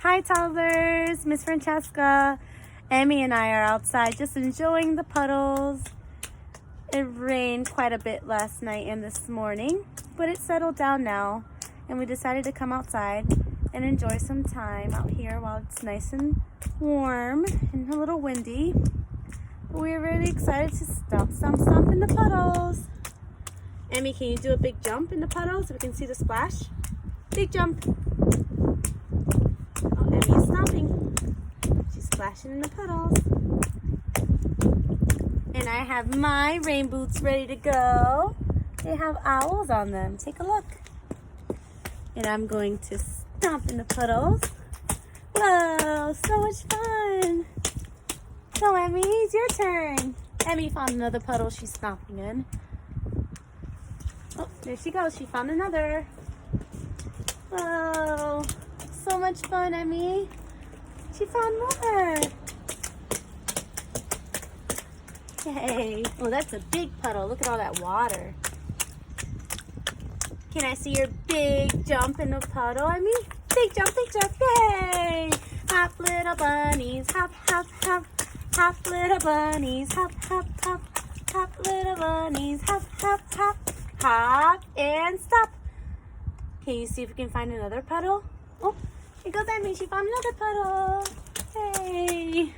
Hi toddlers, Ms Francheska. Emmy and I are outside just enjoying the puddles. It rained quite a bit last night and this morning, but it settled down now, and we decided to come outside and enjoy some time out here while it's nice and warm and a little windy. But we're really excited to stomp in the puddles. Emmy, can you do a big jump in the puddles so we can see the splash? Big jump. Oh, Emmy is stomping. She's splashing in the puddles. And I have my rain boots ready to go. They have owls on them. Take a look. And I'm going to stomp in the puddles. Whoa, so much fun. So Emmy, it's your turn. Emmy found another puddle she's stomping in. Oh, there she goes. She found another. Whoa, so much fun, Emmy. She found more. Yay. Oh, that's a big puddle. Look at all that water. Can I see your big jump in the puddle, Emmy? Big jump, yay! Hop, little bunnies, hop, hop, hop. Hop, little bunnies, hop, hop, hop. Hop, little bunnies, hop, hop, hop. Hop and stop. Can you see if we can find another puddle? Oh, here goes Emmy. She found another puddle. Hey.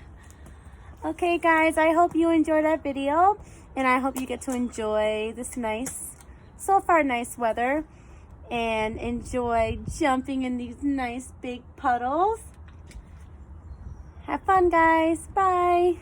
Okay, guys, I hope you enjoyed that video, and I hope you get to enjoy this so far nice weather, and enjoy jumping in these nice big puddles. Have fun, guys. Bye.